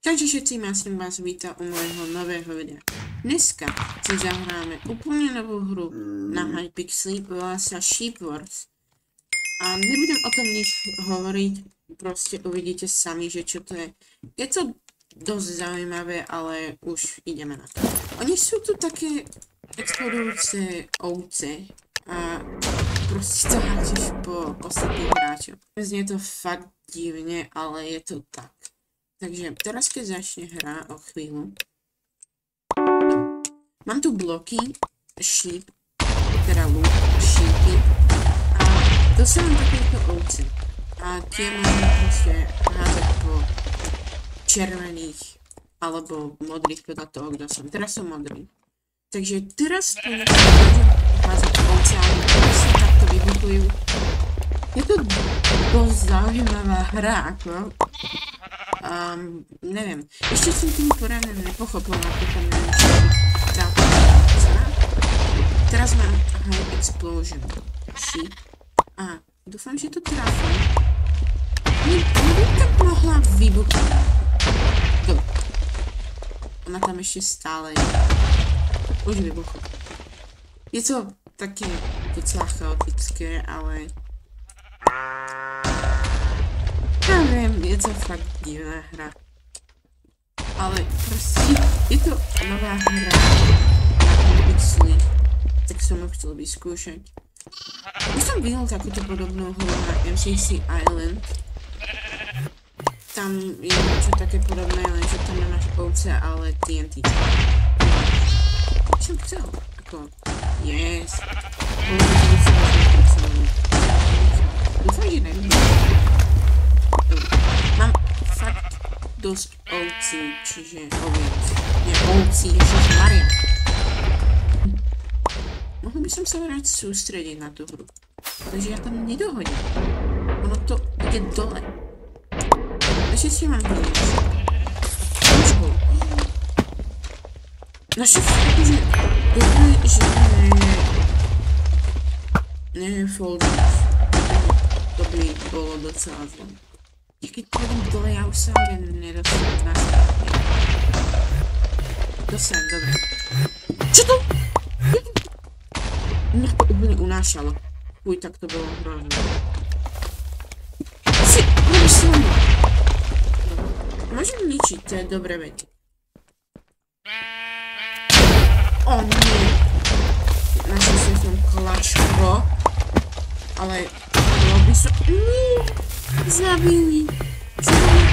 Takže všetci, Master vás víta u mojho nového videa. Dneska si zahráme úplne novú hru na Hypixel, volá sa Sheep Wars. A nebudem o tom nič hovoriť, proste uvidíte sami, že čo to je. Je to dosť zaujímavé, ale už ideme na to. Oni sú tu také explodujúce ovce a proste to háčeš po ostatných hráčoch. Znie to fakt divne, ale je to tak. Takže teraz, keď začne hra o chvíľu, mám tu bloky, sheep, teda lúk, sheepy a dosávam takéto ovce. A tie môžem proste házať po červených alebo modrých podľa toho, kto som. Teraz som modrý. Takže teraz môžem házať po ovce, ale proste takto vybuchujú. Je to dosť zaujímavá hra, ako. Neviem, ešte som tým poradne nepochopil, napríklad neviem, čo táto cena. Teraz mám High Explosion Sheep a dúfam, že to trafím. Neviem, tam mohla vybuchnúť. Dobre. Ona tam ešte stále je. Už vybuchla. Je to také docela chaotické, ale neviem, je to fakt divná hra. Ale proste, je to nová hra na Hypixel, tak som ho chcel vyskúšať. Už som videl takúto podobnú hru na MCC Island. Tam je niečo také podobné, lenže tam nemáš ovce, ale TNT. Čo som chcel? Ako, yes. Dúfam, že neviem. Mám fakt dosť ovcí, čiže oviec. Nie ovcí, ježišmaria. Mohol by som sa vrať sústrediť na tú hru. Takže ja tam nedohodím. Ono to ide dole. Ešte si mám vidieť. Počkej. Naše fakt, že dobre, že nefoldiť. To by bolo docela zlé. I keď pôjdem dole, ja už sa nedostanem na správne. Dostanem, dobre. Čo to? Mňa to úplne unášalo. Uj, tak to bolo hrozné. Si, budeš sa mnou. Môžem ničiť, to je dobre vedieť. O nie. Našťastie som klačko. Ale bolo by som... Zabili,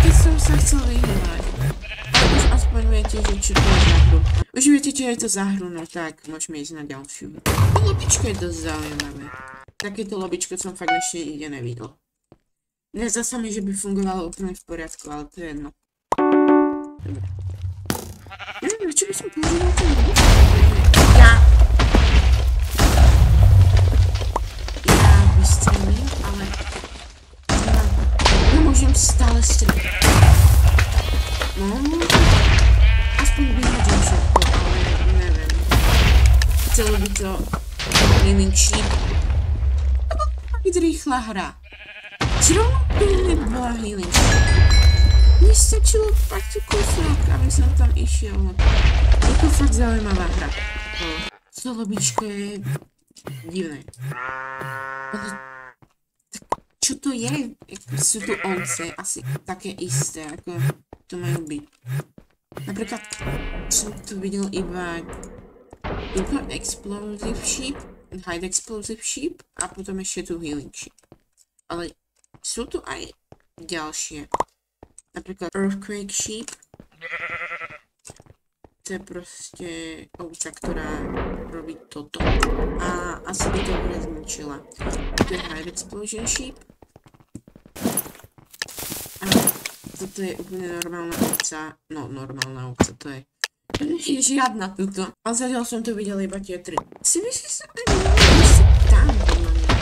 keď som sa chcel vyhrať. Ale už aspoň viete, že čo to je za hru. Už viete, čo je to za hru, no tak môžeme ísť na ďalšiu. Lobičko je dosť zaujímavé. Takéto lobičko som fakt ešte nikde nevidel. Nezdá sa mi, že by fungovalo úplne v poriadku, ale to je jedno. Dobre. Neviem, čo by som používal ten lobičko? Ja vystrelím, ale môžem stále strieľať. No, aspoň vyhodím všetko, ale neviem. Chcelo by to Healing Sheep. To bola fakt rýchla hra. Zrovna by bola Healing Sheep. Mne stačilo fakt kúsok, aby som tam išiel. Je to fakt zaujímavá hra. To lobičko je divné. Čo to je? Sú tu ovce, asi také isté, ako to majú byť. Napríklad som tu videl iba Explosive Sheep, High Explosive Sheep a potom ešte tu Healing Sheep. Ale sú tu aj ďalšie. Napríklad Earthquake Sheep. To je proste ovca, ktorá robí toto. A asi by to dobre zničila. To je High Explosion Sheep. A toto je úplne normálna ovca. No, normálna ovca, to je. To nie je žiadna tuto. Ale zatiaľ som tu videl iba tie 3. Si myslíš sa, že tam podľa mňa.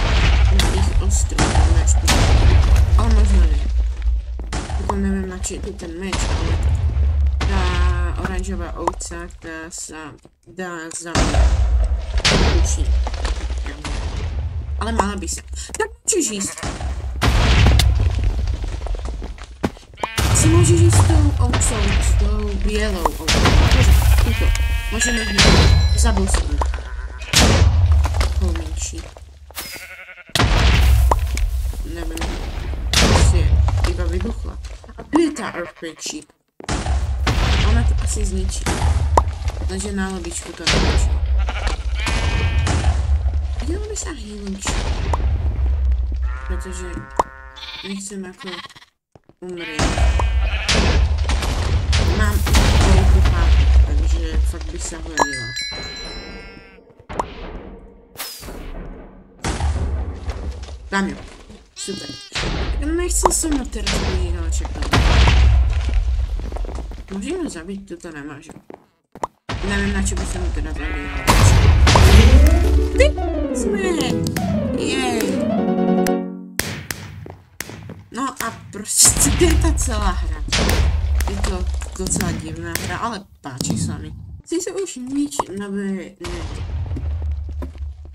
Na ich ostroch máš tu. Ale možno nie. Potom neviem, na či je tu ten meč, ale tá oranžová ovca, tá sa dá zabíjať. Učiť. Ale mala by sa. Tak môžeš ísť. Si môžeš ísť s tou ovcou bělou ovcu. Tuto. Můžeme hned zabousnout. Takovou menší. Nevím. Prostě iba vybuchla. A tu je ta Earthquake Sheep. Ona to asi zničí. Takže na lobičku to zničí. Dělal by se healing sheep. Protože nechcem jako umřít. Mám velkou páku, takže fakt bych se hledila. Tam jo. Super. Nechcel jsem na teraz ale čekal. Můžeme zabít, toto nemůžu. Nevím, na čo by jsem ho teda zabíjela. Ty jsme! Jej! No a prostě to je ta celá hra. Je to docela divná hra, ale páči se mi. Chci se už nič neby...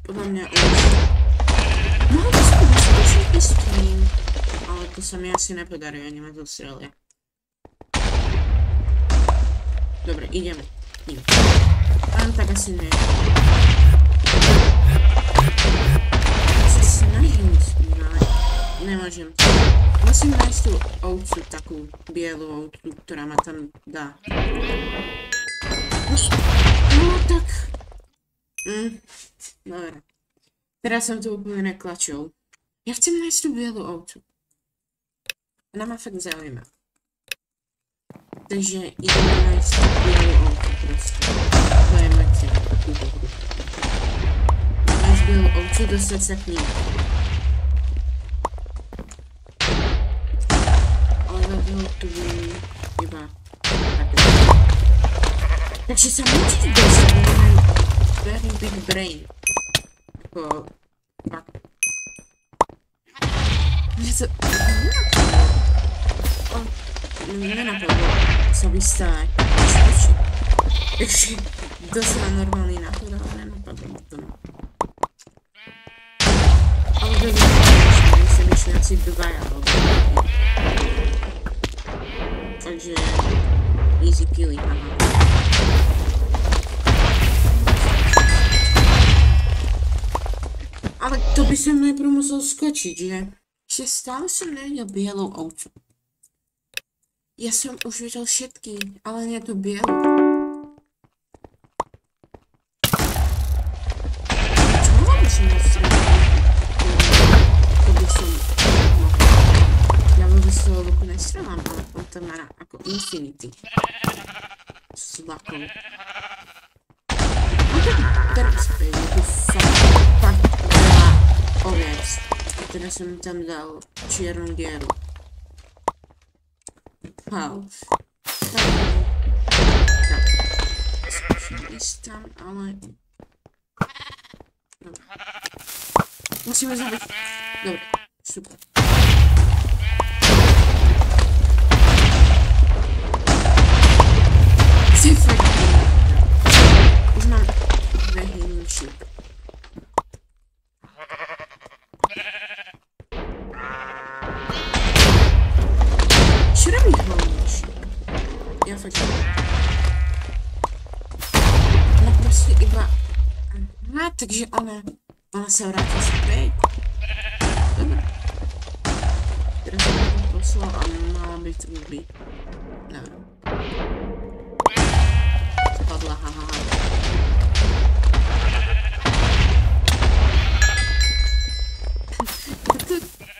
Podle mě už... Mohl bych se vyzkoušet i stream, ale to se mi asi nepodarí, ani mě to střeluje. Dobre, ideme. Ale tak asi ne. Já se snažím s tím, ale nemůžem. Musím najít tu ovcu, takovou bělou ovcu, která ma tam dá. No tak. Dobre. Teraz jsem to úplně neklačil. Já chci najít tu bělou ovcu. Ona má fakt zaujíma. Takže ideme najít tu bělou ovcu prostě. To je moje cíl. Najít bělou ovcu, dostat se k ní. Ale zabylo tu iba takhle. Takže se můžete dostat, ale mají very big brain. Jako... pak. Mě to... nenapadlo, co by se skočit. Takže docela normální nápad, ale nenapadlo mi to. Ale dobrý, že jsem ještě asi 2 alebo. Takže easy peely, aha. Ale to by jsem nejprve musel skočit, že? Že stále jsem neviděl bělou ovcu. Já jsem už viděl všetky, ale ne tu bělou. Čemu musím odstranit? To bych som mohl. Já vůbec z toho luku nestřelám, ale on to má jako infinity. S lakou. No tak teraz je to fakt veľa ověc. A teda jsem tam dal čiernu dieru. Wow. Zkusím ísť tam, ale... Dobre. Musíme zabít. Dobre, super. Si fakt. Už mám 2 healing sheep. Já fakt ona prostě iba... Aha, takže ona se vrátí zpět. Dobré. Teraz jsem to poslal a mala by to být. Nevím. Spadla, haha.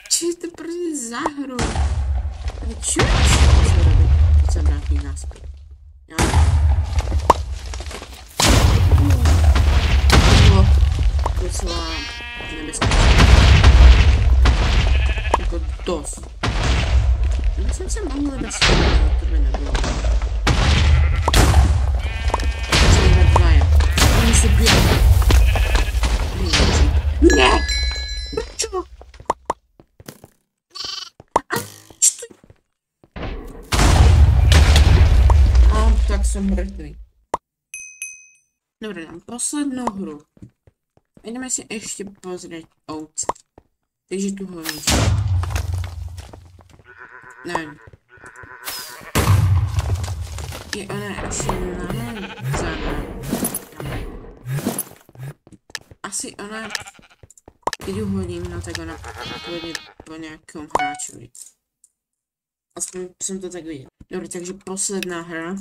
Co je to prostě za hru? Ale čo je to robit? Se vrátí naspět. Jo. To bylo docela nebezpečné. Jako dost. Já jsem se mohl bezpečně, ale to by nebylo. Jsme 2. Oni se bějí. Ne! Proč? Tak jsem mrtvý. Dobre, dám poslednou hru. Jdeme si ještě pozrieť ovce. Takže tu hovničku. Nevím. Je ona asi za námi. Asi ona, když ju hodím, no tak ona půjde po nějakém hráčovi. Aspoň jsem to tak viděl. Dobre, takže posledná hra.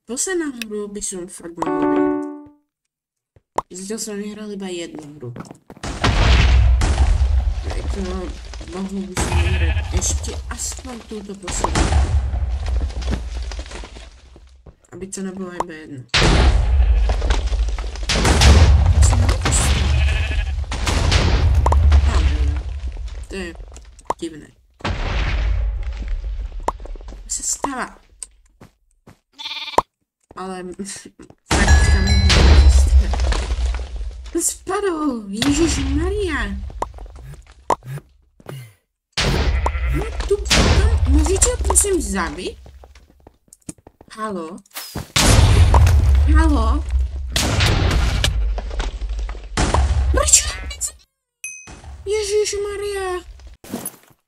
Posledná hru by som fakt mohol vyhrať. Zatiaľ som vyhral iba jednu hru. Tak mohol by som vyhrať ešte aspoň túto poslednú. Aby to nebolo iba jedno. To je divné. Se stáva. Ale faktická může spadl, Ježišmaria. No tu potom, můžete prosím zabít? Halo? Halo? Proč? Ježišmaria.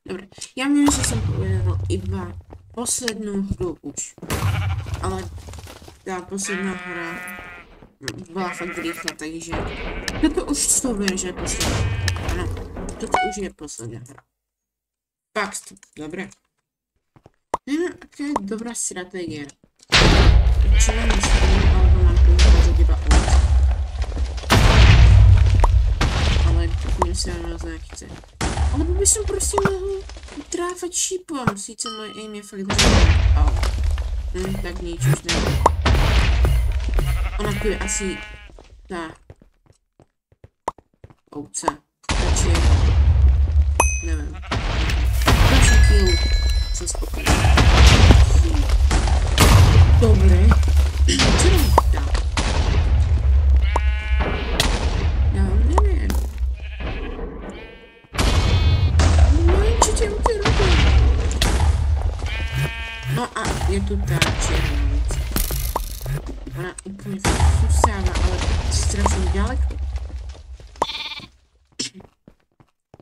Dobre, ja viem, že som povedal iba poslednú hru už. Ale tá posledná hra bola fakt rýchla, takže toto už viem, že je posledná. Áno, toto už je posledná hra. Fakt, dobre. Neviem, aká je dobrá stratégia. Čo mám myslím, alebo mám tu ukážať iba od. Ale mne sa moc nechce. Alebo by som prostě mohl tráfať šípom, síce môj aim je fakt dobrý. Tak nič už neviem. Ona tu je asi tá ovca, takže neviem. Další kill, som spokojný. Dobre, čo nám dá? Ja neviem. No a je tu tá červenica. Ona úplne susáva, ale strašne ďaleko.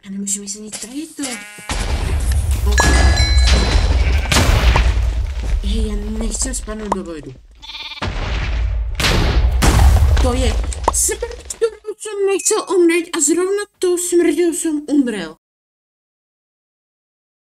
Ja nemôžem si nič tajíto. Hej, ja nechcem spadnúť do vojdu. To je smrť, ktorou som nechcel umrieť a zrovna tou smrťou som umrel.